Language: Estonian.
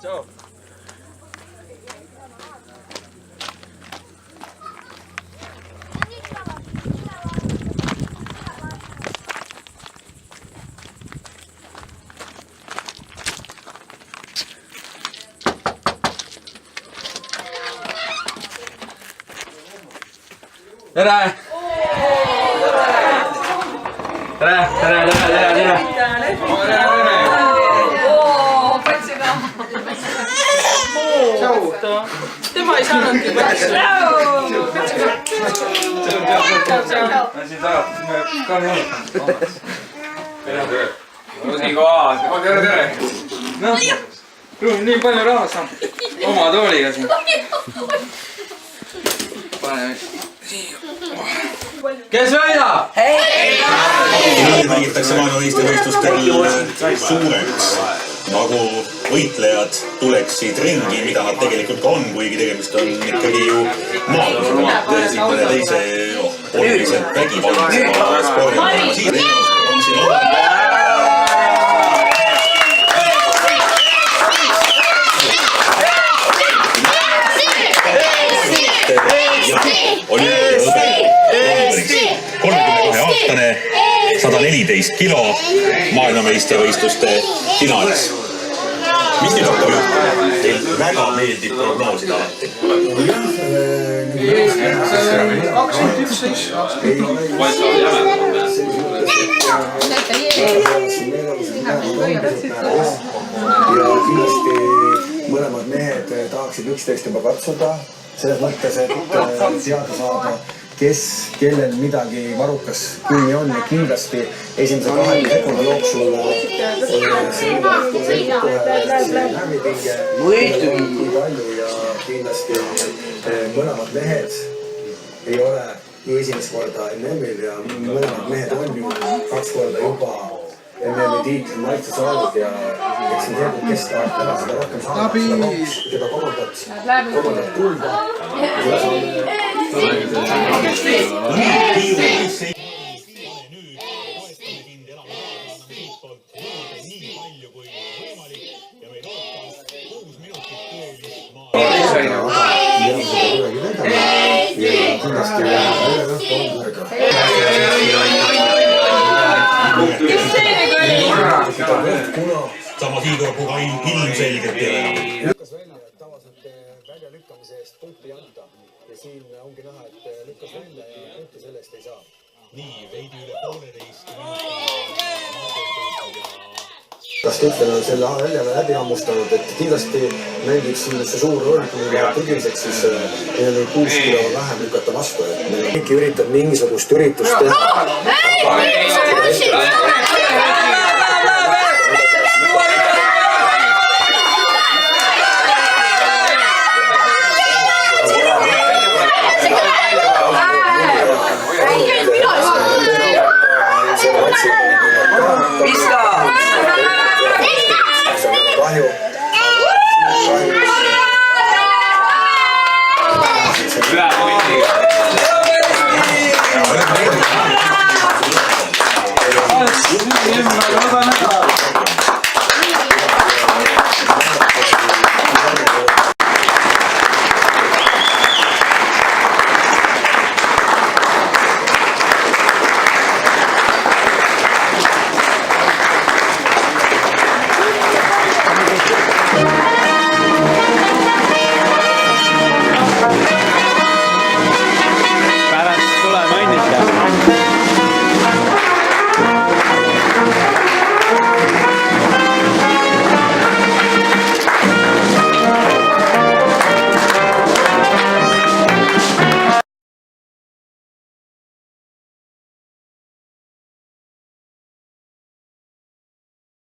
Ciao. Tere! Ciao! Tema ei saanudki pärast. Tere! Noh, nii palju raha saab oma tooliga siin. Paneme siia. Kes võidab? Mängitakse maailmameistrivõistlustel suureks, nagu võitlejad tuleksid ringi, mida nad tegelikult ka on, kuigi tegemist on ikkagi ju mõne teise oluliselt vägivaldsema spordina. Olümpiahõbe 32-aastane 114 kilo maailmameistrivõistluste finaalis. Mis nüüd hakkab juhtuma? Teil väga meeldib prognoosida alati. 21 ja kindlasti mõlemad mehed tahaksid üksteist juba katsuda. Selles mõttes, et teada saada, kes, kellel midagi varukas kuni on ja kindlasti esimese 20 sekundi jooksul närvipinge kui palju ja kindlasti mõlemad mehed ei ole ju esimest korda MM-il ja mõlemad mehed on ju 2 korda juba MM-i tiitli maitse saanud ja eks siin teadnud, kes tahab teha seda rohkem saada, seda kolmandat tulda. Samas Igor Pugai ilmselgelt ei ole enam. Lükkas välja, et tavaliselt väljalükkamise eest punkti ei anta ja siin ongi näha, et lükkas välja ja punkti selle eest ei saa. Nii, veidi üle 1,5 Kas Stefan on selle väljale läbi hammustanud, et kindlasti mängiks siin see suur roll, kui meil läheb põgiliseks, siis meil on 6 kilo vähem lükata vastu, et meil keegi üritab mingisugust üritust teha.